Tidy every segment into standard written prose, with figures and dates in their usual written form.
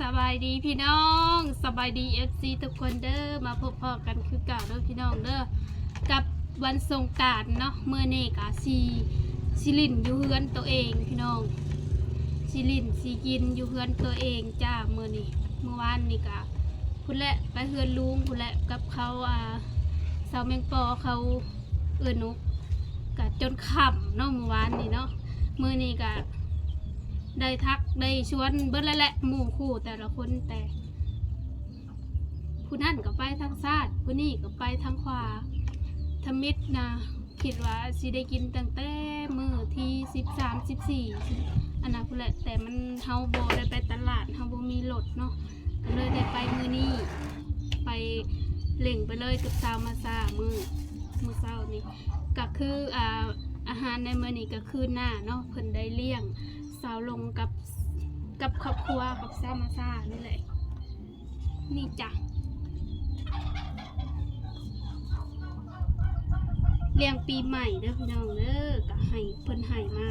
สบายดีพี่น้องสบายดีFCทุกคนเด้อมาพบพอกันคือเก่าเด้อพี่น้องเด้อกับวันสงกรานต์เนาะเมื่อนี่กะซีลินอยู่เฮือนตัวเองพี่น้องซีลินซีกินอยู่เฮือนตัวเองจ้าเมื่อวานนี่กะคุณแหละไปเฮือนลุงคุณแหละกับเขาสาวแมงปอเขานุกกะจนค่ำเนาะเมื่อวานนี่เนาะเมื่อนี่กะได้ทักได้ชวนเบิ้ลแล้วแหละหมู่คู่แต่ละคนแต่ผู้นั่นก็ไปทางซ้ายผู้นี่ก็ไปทางขวาทมิดนะคิดว่าสิได้กินตั้งแต่มื้อที่13 14อันนั้นพุ่นแหละแต่มันเฮาบ่ได้ไปตลาดเฮาบ่มีรถเนาะก็เลยได้ไปมื้อนี้ไปเล่งไปเลยกับสาวมาซามื้อเช้านี่ก็คืออาหารในมื้อนี้ก็คือหน้าเนาะเพิ่นได้เลี้ยงสาวลงกับครอบครัวกับซามาซานี่แหละนี่จ้ะเลี้ยงปีใหม่เด้อพี่น้องเด้อก็ให้เพิ่นให้มา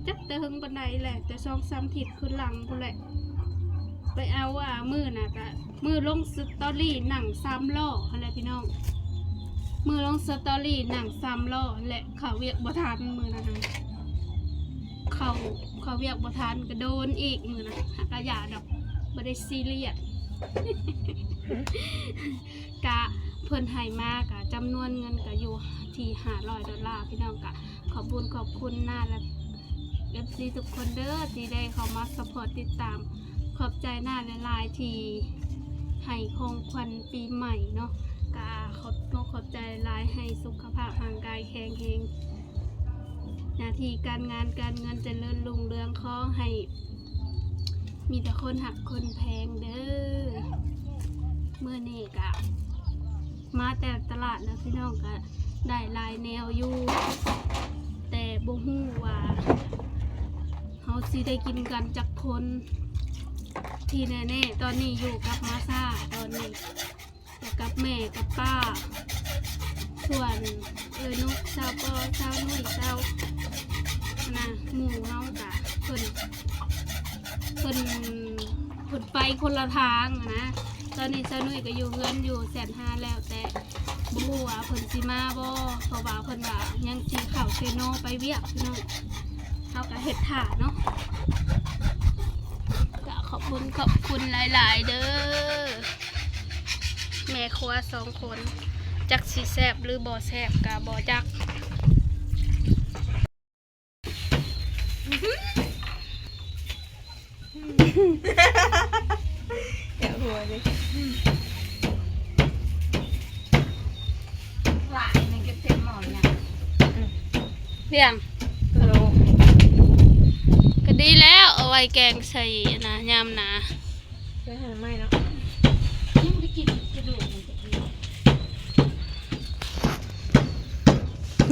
จักแต่หึงปานใดแหละแต่2-3 ทิศขึ้นหลังพุ่นแหละไปเอามื้อน่ะก็มื้อลงสตอรี่หนัง3ล้อหั่นแหละพี่น้องมื้อลงสตอรี่หนัง3ล้อและเขาเวียกบ่ทันมื้อนั้นเขาเวียกบ่ทันก็โดนอีกมื้อนะก็อย่าดอกบ่ได้ซีเรียส กะเพิ่นให้มากะจำนวนเงินก็อยู่ที่$500พี่น้องกะขอบคุณหน้าและ FC ทุกคนเด้อที่ได้เข้ามาซัพพอร์ตติดตามขอบใจหน้าหลายๆที่ให้ของขวัญปีใหม่เนาะกะขอบใจหลายให้สุขภาพร่างกายแข็งแรงหน้าที่การงานการเงินเจริญรุ่งเรืองขอให้มีแต่คนหักคนแพงเด้อเมื่อนี้กะมาแต่ตลาดนะพี่น้องก็ได้หลายแนวอยู่แต่บ่ฮู้ว่าเฮาสิได้กินกันจักคนที่แน่ๆตอนนี้อยู่กับมาซ่าตอนนี้กับแม่กับป้าส่วนนุกสาวปอสาวนุ่ยสาวนะหมู่เฮากะเพิ่นไปคนละทางนะตอนนี้สาวนุ่ยก็อยู่เฮือนอยู่150,000แล้วแต่บ่ฮู้ว่าเพิ่นสิมาบ่เพราะว่าเพิ่นว่ายังสิเข้าเซโนไปเวียกพี่น้องเฮาก็เฮ็ดท่าเนาะก็ขอบคุณหลายๆเด้อแม่ครัว2 คนจักสิแซ่บหรือบ่แซ่บก็บ่จักเดี๋ยวหัวดิหลายในเก็บเต็มหมอนเนี่ยเพียงก็ดีแล้วเอาไว้แกงใส่นะยามหนาจะหาไม่เนาะยังได้กินกระดูก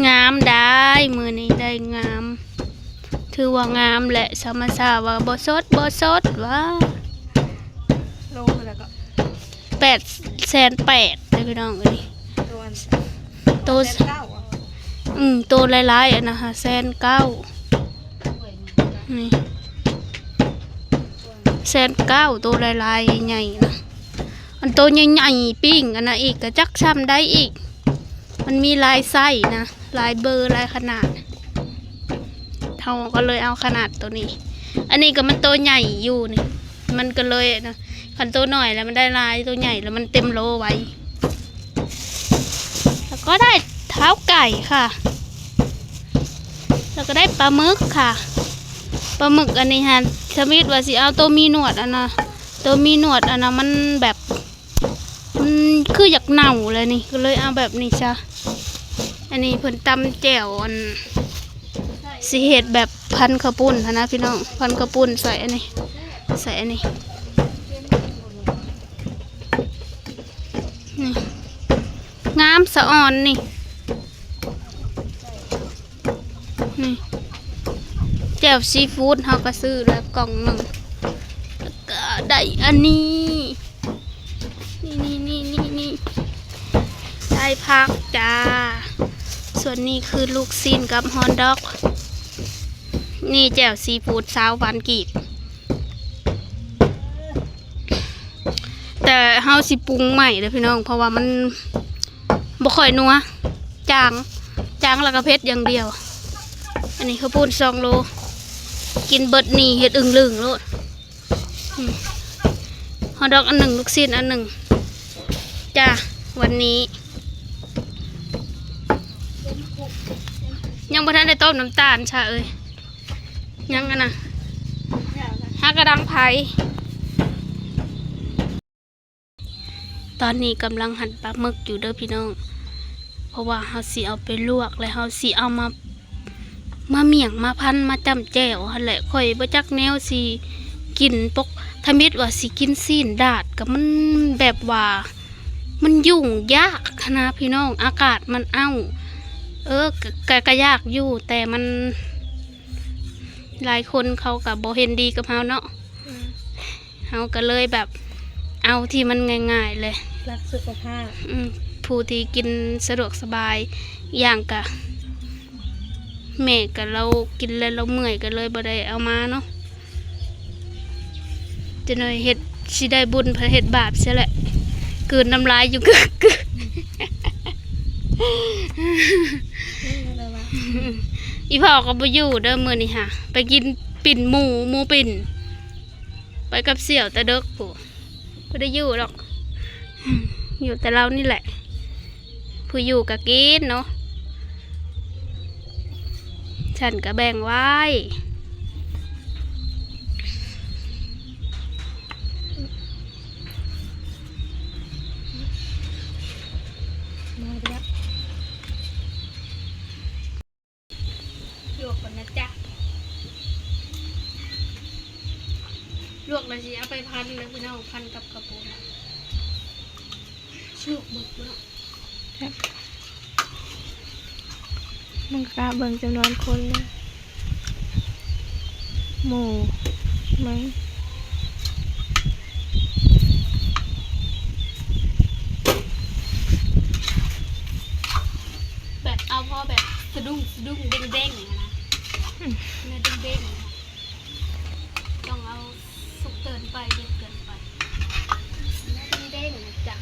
งามได้มือนี้ได้งามถือว่างามแหละสมสาว่าบ่สดว่าโลแล้วก็800,000ได้พี่น้องเอ้ยโตโตหลายๆนะคะ190,000นี่190,000โตหลายๆใหญ่ๆนะอันโตใหญ่ๆปิ้งอันน่ะอีกก็จักซ้ำได้อีกมันมีลายไส้นะลายเบอร์ลายขนาดเท่าก็เลยเอาขนาดตัวนี้อันนี้ก็มันตัวใหญ่อยู่นี่มันก็เลยนะขันตัวหน่อยแล้วมันได้ลายตัวใหญ่แล้วมันเต็มโลไว้แล้วก็ได้เท้าไก่ค่ะแล้วก็ได้ปลาหมึกค่ะปลาหมึกอันนี้ฮะสมิธว่าสิเอาตัวมีหนวดอันนะตัวมีหนวดอันนะมันแบบคืออยากเน่าเลยนี่ก็เลยเอาแบบนี้จ้ะอันนี้เพิ่นตำแจ่วอันสิเห็ดแบบพันข้าวปุ้นนะพี่น้องพันข้าวปุ้นใส่อันนี้นี่งามสะอ่อนนี่แจ่วซีฟู้ดเขาก็ซื้อแล้วกล่องหนึ่งก็ได้อันนี้นี่ได้พักจ้าส่วนนี้คือลูกซีนกับฮอนด็อกนี่แจ่วซีฟู้ด20,000 กีบ แต่เฮาสิปรุงใหม่เด้อพี่น้องเพราะว่ามันบ่ค่อยนัวจางแล้วก็เผ็ดอย่างเดียวอันนี้ข้าวปุ้น2 โลกินเบิดนี่เฮ็ดอึ่งลึงโลดฮอทดอกอันหนึ่งลูกชิ้นอันหนึ่งจ้าวันนี้ยังบ่ทันได้ต้มน้ำตาลชาเอ้ยยังกันนะหากระดังไผ่ตอนนี้กำลังหั่นปลาหมึกอยู่เด้อพี่น้องเพราะว่าเฮาสิเอาไปลวกแล้วเฮาสิเอามาเมี่ยงมาพันมาจ้ำแจ่วหั่นแหละข่อยบ่จักแนวสิกินปกถ้ามิดว่าสิกินซีนดาดก็มันแบบว่ามันยุ่งยากนะพี่น้องอากาศมันเอ้าก็ยากอยู่แต่มันหลายคนเขาก็บ่เห็นดีกับเฮาเนาะเฮาก็เลยแบบเอาที่มันง่ายๆเลยรักสุขภาพผู้ที่กินสะดวกสบายอย่างกะแม่กับเรากินแล้วเราเมื่อยกันเลยบ่ได้เอามาเนาะจะหน่อยเฮ็ดสิได้บุญเพราะเฮ็ดบาปเสียแหละกลืนน้ำลายอยู่กึกอีพ่อก็บ่อยู่เด้อมื้อนี้ค่ะไปกินปิ่นหมูปิ่นไปกับเสี่ยวตะเด็กผู้บ่ได้อยู่หรอกอยู่แต่เรานี่แหละผู้อยู่ก็กินเนาะฉันก็แบ่งไว้ลวกก่อนนะจ๊ะลวกแล้วสิเอาไปพันเลยพี่น้องพันกับกระปุกลวกหมดแล้วมันกะเบิ่งจำนวนคนเลยหมูมั้งแบบเอาพอแบบสะดุ้งเด้งๆนะเนื้อเด้งๆต้องเอาสุกเกินไปเด็ดเกินไปเนื้อเด้งๆนะจ๊ะ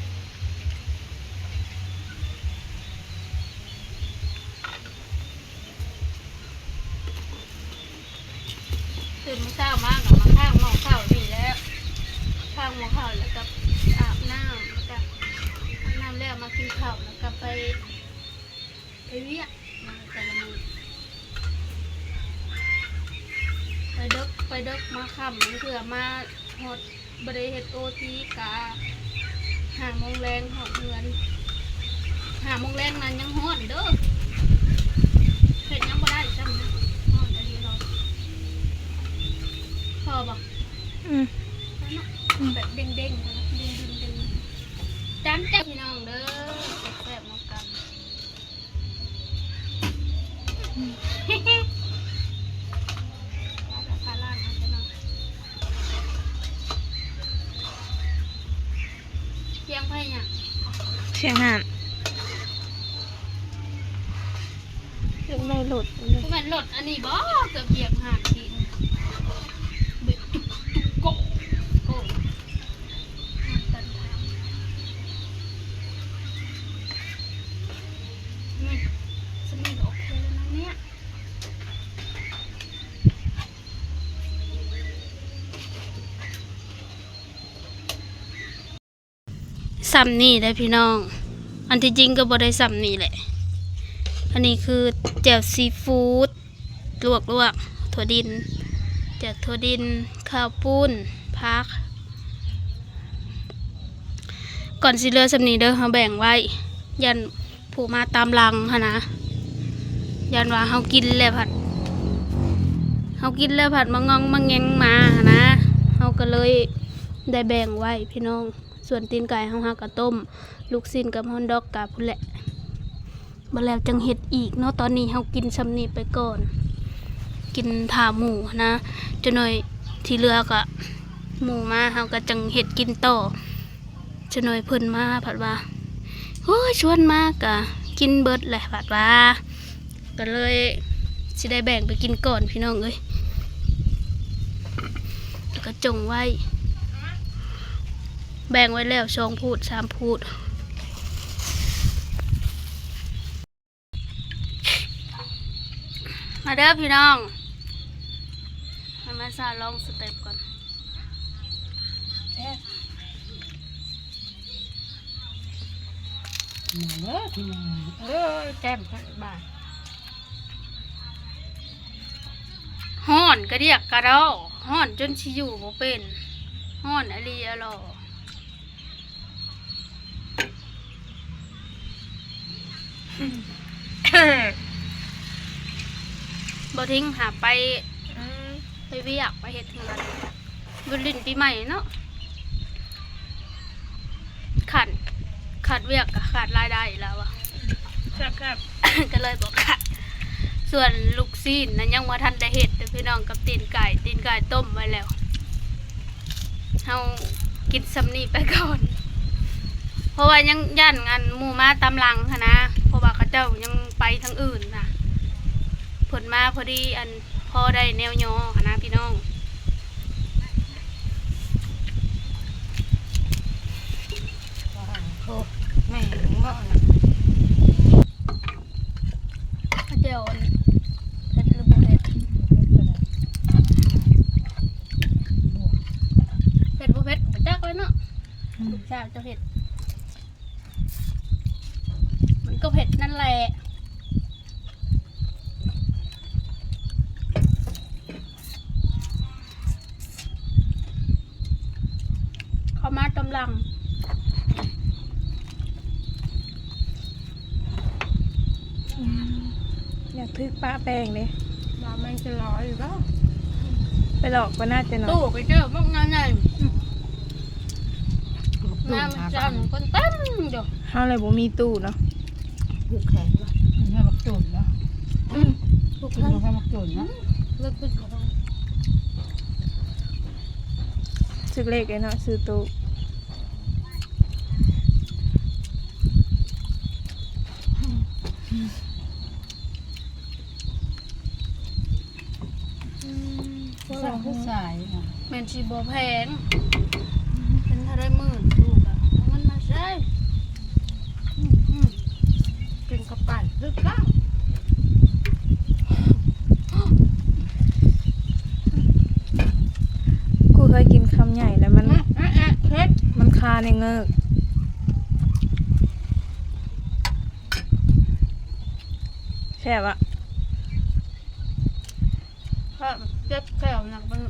ตื่นมาเช้ามากกับมาข้างหม้อข้าวนี่แล้วข้างหม้อข้าวแล้วก็อาบน้ำแล้วก็อาบน้ำแล้วมากินข้าวแล้วก็ไปเวียกมาแต่ละมือไปดึกมาค่ำเพื่อมาหดบริเฮดโอทีกะ5 โมงแรงหอดเงิน5 โมงแรงนั้นยังหอดเด้อเห็ดยังบ่ได้จำนะหอดอันนี้เราพอบอกแบบเด้งๆนะเด้งๆจ้ำพี่น้องเด้อแซ่บๆมากันเสียงไพ่เนี่ย เสียงห่านเสียงไม่หลุดเลย มันหลดอันนี้บ่เกือบเหยียบห่านทีบิดตุ๊กโกโอ้ตันทางนี่สมิงโอเคแล้วนะเนี่ยซ้ำนี่ได้พี่น้องอันที่จริงก็บ่ได้ซ้ำนี่แหละอันนี้คือแจ่วซีฟู้ดลวกถั่วดินแจ่วถั่วดินข้าวปุ้นพักก่อนสิเลือซ้ำนี้เด้อเฮาแบ่งไว้ยันผู้มาตามหลังหั่นนะยันว่าเฮากินแล้วผัดมางองมาแงงมาหั่นนะเฮาก็เลยได้แบ่งไว้พี่น้องส่วนตีนไก่เฮาก็ต้มลูกชิ้นกับฮอนดอกกับพุ่นแหละบ่แล้วจังเฮ็ดอีกเนาะตอนนี้เฮากินซ้ำนี้ไปก่อนกินถาหมูนะจะหน่อยที่เหลือก็หมูมาเฮาก็จังเฮ็ดกินต่อจะหน่อยเพิ่นมาผัดว่าโอ้ยชวนมากะกินเบิดแหละผัดว่าก็เลยสิได้แบ่งไปกินก่อนพี่น้องเอ้ยแล้วก็จงไว้ แบ่งไว้แล้ว2พูด3พูดมาเด้อพี่น้องมาซาลองสเต็ปก่อนแก้มบ้าฮ้อนกระเดียกกระดอฮ้อนจนชิอยู่บ่เป็นฮ้อนอลีอลอบ่ทิ้งหาไปเวียกไปเฮ็ดทางนั้นบุญลินปีใหม่เนาะขาดเวียกกับขาดรายได้แล้วอะครับ ก็เลยบอกขาดส่วนลูกซีนนั้นยังว่าทันได้เฮ็ดแต่พี่น้องกับตีนไก่ต้มไว้แล้วเฮากินซ้ำนี้ไปก่อนเพราะว่ายังย่านงานหมู่มาตามหลังค่ะนะเพราะว่าเขาเจ้ายังไปทางอื่นน่ะผลมาพอดีอันพอได้แนวยอค่ะนะพี่น้องแม่เงาะนะ เดี๋ยวเฮ็ดหรือบ่เฮ็ดบ่เฮ็ดบ่จักเลยเนาะลูกสาวเจ้าเฮ็ดมันก็เผ็ดนั่นแหละเข้ามาตำลัง อยากทึกป้าแป้งเลย ว่ามันจะร้อยหรือเปล่า ไปหลอกก็น่าจะเนาะ ตู้ไปเจอพวกนั้นไงน้ำจันคนเต็มเดี๋ยว เฮาเลยบ่มีตู้เนาะ ผูกแขนวะมันแค่มักจุ่นเนาะ ทุก มัน ท่าน แค่มักจุ่นเนาะ เลิกขึ้น ซื้อเลขเลยเนาะซื้อตู้ สาวผู้ชายอ่ะ แมนชีบอแพงเป็นเท่าไรหมื่นถูกอ่ะเอาเงินมาใช้ กินกระปั่นลึกล่าง กูเคยกินคำใหญ่แล้วมัน เฮ็ด มันคาในเงือกแซ่บอะ ถ้าเจ็บแถวหนักมัน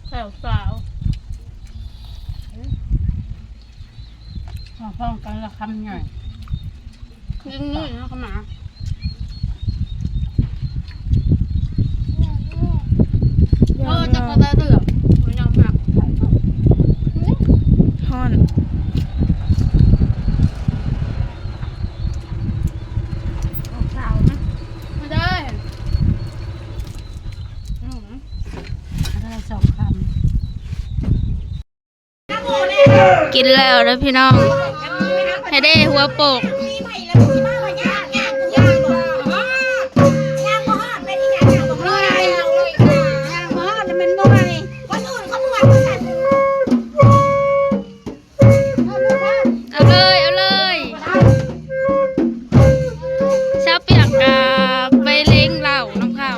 แถวสาว มาพ้องกันละคำใหญ่ ยิ่งนุ่ยนะขมา จะกระได้เดือดมันยอมหัก ฮ้อน สาวนะ ไม่ได้ อะไรสองค กินแล้วนะพี่น้อง ให้ได้หัวโปกเอาเลยเช้าเปียกไปเล้งเหล่าน้ำข้าว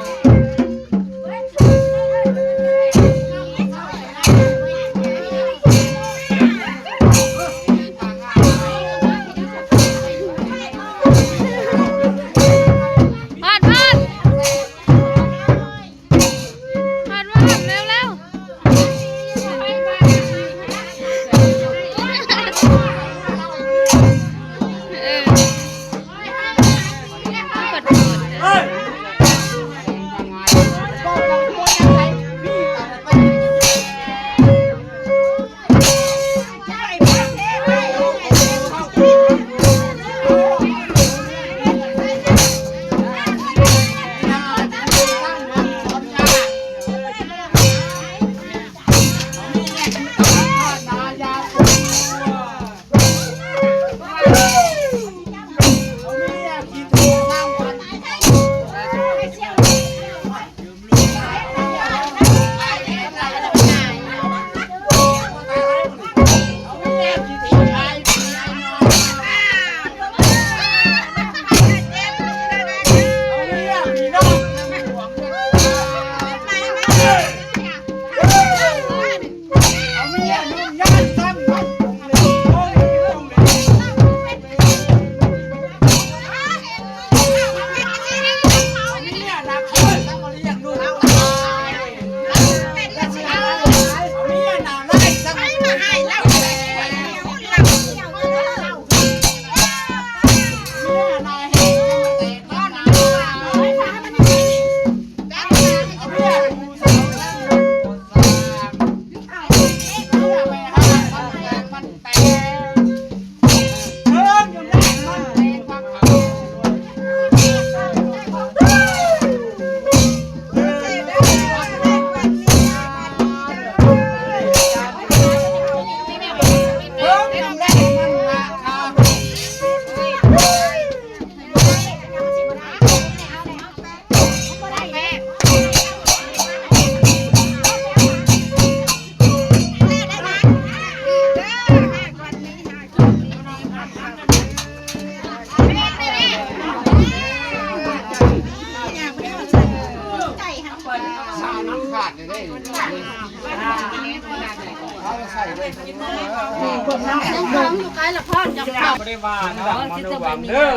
ไม่ได้ว่านะมาดูวังเด้อ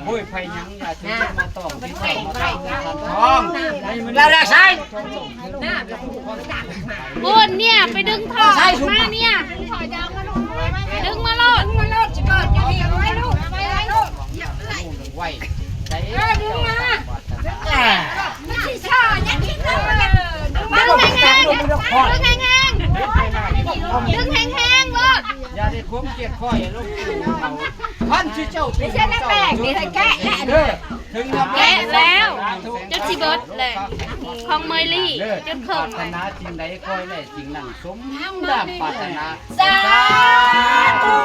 บุ้ยไฟยังอย่าถึงมาตอกที่ท้องเราได้ใช่ บุญเนี่ยไปดึงท่อมาเนี่ยดึงมาโลด ไหวใส่ ดึงแห้งๆดึงแห้งๆโลด อย่าได้คุ้มเกียดข้อยลูกพันชื่อเจ้าไม่ใช่นักแบกนี่ให้แกะเด้อถึง แกะแล้วจนสิเบิดเลยของเมยลี่จน ป เขิ ราน ถนาจริงใดคอยได้จริงนั่นสมดังปรารถนา สาธุ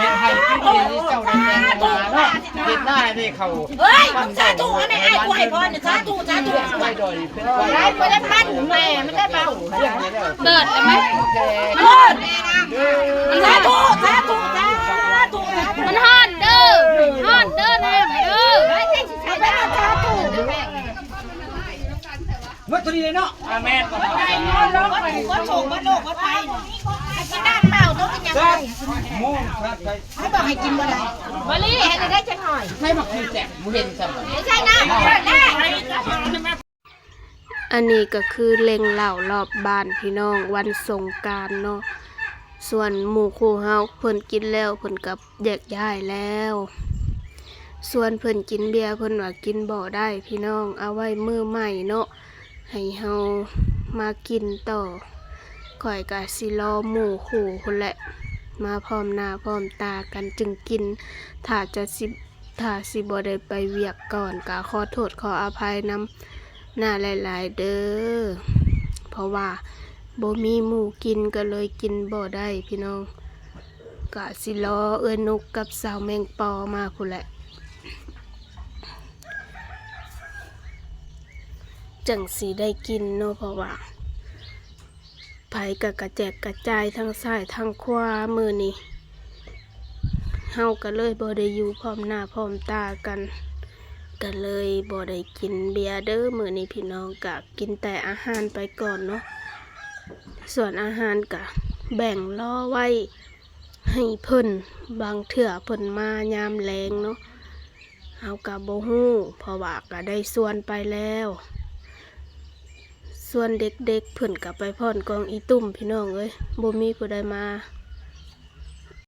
เห็นให้ที่ดีที่เจ้าได้แรงมาเนาะเห็นหน้าได้เขา เฮ้ยสาธุอันนี้ไอ้กูให้พรสาธุสาธุ ไว้ดอยเป็น ได้ไม่ได้พันแม่มันได้เบา เบิดเลยไหม สาธุสาธุสาธุ มันฮอดเด้อฮอดเด้อแน่เด้อ สาธุ เมื่อตัวนี้เลยเนาะอาเมน ก็โชคก็โลกก็ไปไอ้กินน้ำเปล่าต้องกินยังไง มูครับใคร ให้บอกให้กินบ่ได้บริให้ได้จังหน่อย ใครมาคุยแจกมูเห็นสัม ไม่ใช่น้ำได้ อันนี้ก็คือเล็งเหล่ารอบบ้านพี่น้องวันสงกรานต์เนาะส่วนหมู่คู่เฮาเพิ่นกินแล้วเพิ่นกับแยกย้ายแล้ว ส่วนเพิ่นกินเบียร์เพิ่นว่ากินบ่ได้พี่น้องเอาไว้มื้อใหม่เนาะให้เฮามากินต่อข่อยก็สิรอหมู่คู่พุ่นแหละมาพร้อมหน้าพร้อมตากันจึงกินถ้าสิบ่ได้ไปเวียกก่อนก็ขอโทษขออภัยนำหน้าหลายๆเด้อเพราะว่าบ่มีหมู่กินก็เลยกินบ่ได้พี่น้องก็สิรอเอื้อนุกกับสาวแมงปอมาพุ่นแหละจังสีได้กินเนาะเพราะว่าไผกะกระแจกกระจายทั้งซ้ายทั้งขวามือนี่เฮาก็เลยบ่ได้อยู่พร้อมหน้าพร้อมตากันก็เลยบ่ได้กินเบียร์เด้อมื้อนี้พี่น้องก็กินแต่อาหารไปก่อนเนาะส่วนอาหารก็แบ่งรอไว้ให้เพิ่นบางเทื่อเพิ่นมายามแลงเนาะเฮาก็บ่ฮู้เพราะว่าก็ได้ส่วนไปแล้วส่วนเด็กๆเพิ่นก็ไปพ่อนกองอีตุ่มพี่น้องเอ้ยบ่มีผู้ใดมา